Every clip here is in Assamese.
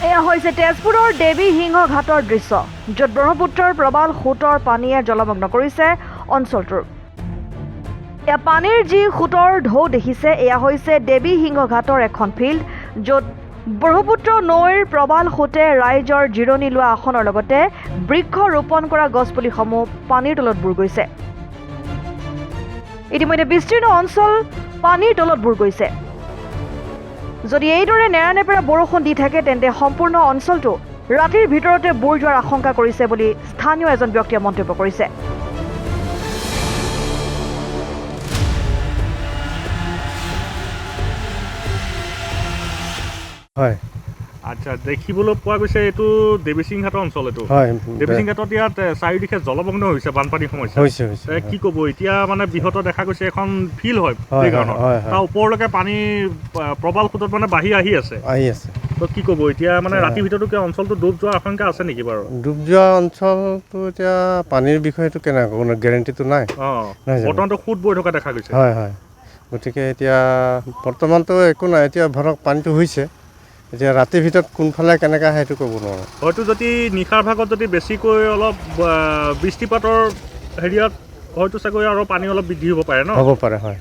এয়া হৈছে তেজপুৰৰ দেৱী সিংহ ঘাটৰ দৃশ্য, য'ত ব্ৰহ্মপুত্ৰৰ প্ৰবাল সোঁতৰ পানীয়ে জলমগ্ন কৰিছে অঞ্চলটোৰ। এয়া পানীৰ যি সোঁতৰ ঢৌ দেখিছে, এয়া হৈছে দেৱী সিংহ ঘাটৰ এখন ফিল্ড, য'ত ব্ৰহ্মপুত্ৰ নৈৰ প্ৰবাল সোঁতে ৰাইজৰ জিৰণি লোৱা আসনৰ লগতে বৃক্ষ ৰোপণ কৰা গছপুলিসমূহ পানীৰ তলত বুৰ গৈছে। ইতিমধ্যে বিস্তীৰ্ণ অঞ্চল পানীৰ তলত বুৰ গৈছে। যদি এইদৰে নেৰানেপেৰা বৰষুণ দি থাকে, তেন্তে সম্পূৰ্ণ অঞ্চলটো ৰাতিৰ ভিতৰতে বুৰ যোৱাৰ আশংকা কৰিছে বুলি স্থানীয় এজন ব্যক্তিয়ে মন্তব্য কৰিছে। হয়, আচ্ছা, দেখিবলৈ পোৱা গৈছে এইটো দেৱীসিং ঘাটৰ অঞ্চল। এইটো হয়, দেৱীসিং ঘাটত ইয়াত চাৰিওদিশে জলমগ্ন হৈছে, বানপানীৰ সমস্যা হৈছে। কি ক'ব এতিয়া? মানে বৃহৎ দেখা গৈছে এখন ফিল্ড হয়, হয়, তাৰ ওপৰলৈকে পানী প্ৰবাল সোঁতত মানে বাঢ়ি আহি আছে। তো কি ক'ব এতিয়া? মানে ৰাতিৰ ভিতৰতো কিয় অঞ্চলটো ডুব যোৱাৰ আশংকা আছে নেকি বাৰু? ডুব যোৱা অঞ্চলটো এতিয়া পানীৰ বিষয়টো কেনেকৈ কোনো গেৰেণ্টিটো নাই। বৰ্তমানটো সোঁত বৈ থকা দেখা গৈছে। হয়, গতিকে এতিয়া বৰ্তমানটো একো নাই। এতিয়া ধৰক পানীটো হৈছে, এতিয়া ৰাতিৰ ভিতৰত কোনফালে কেনেকৈ আহে সেইটো ক'ব নোৱাৰোঁ। হয়তো যদি নিশাৰ ভাগত যদি বেছিকৈ অলপ বৃষ্টিপাতৰ হেৰিয়াত হয়তো চাগৈ আৰু পানী অলপ বৃদ্ধি হ'ব পাৰে ন? হ'ব পাৰে, হয়।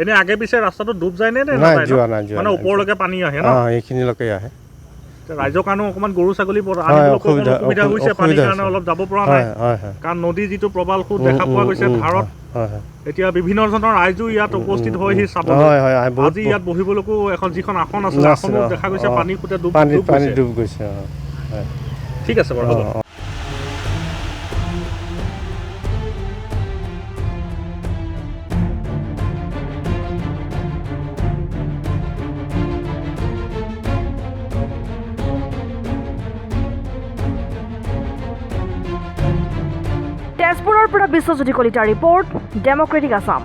এনেই আগে পিছে ৰাস্তাটো ডুব যায় নে? নাই যোৱা, মানে ওপৰলৈকে পানী আহে ন? এইখিনিলৈকে আহে। ৰাইজৰ কাৰণেও অকণমান গৰু ছাগলী অসুবিধা হৈছে, পানীৰ কাৰণে অলপ যাব পৰা নাই। কাৰণ নদীৰ যিটো প্ৰবাল সোঁত দেখা পোৱা গৈছে ধাৰত, এতিয়া বিভিন্ন ধৰণৰ ৰাইজো ইয়াত উপস্থিত হৈ সি চাব। আজি ইয়াত বহিবলৈকো এখন যিখন আসন আছিলে, আসনো দেখা গৈছে পানীৰ সোঁতে ডুব গৈছে। ঠিক আছে বাৰু। তেজপুৰৰ পৰা বিশ্বজ্যোতি কলিতাৰ ৰিপৰ্ট, ডেমক্ৰেটিক আছাম।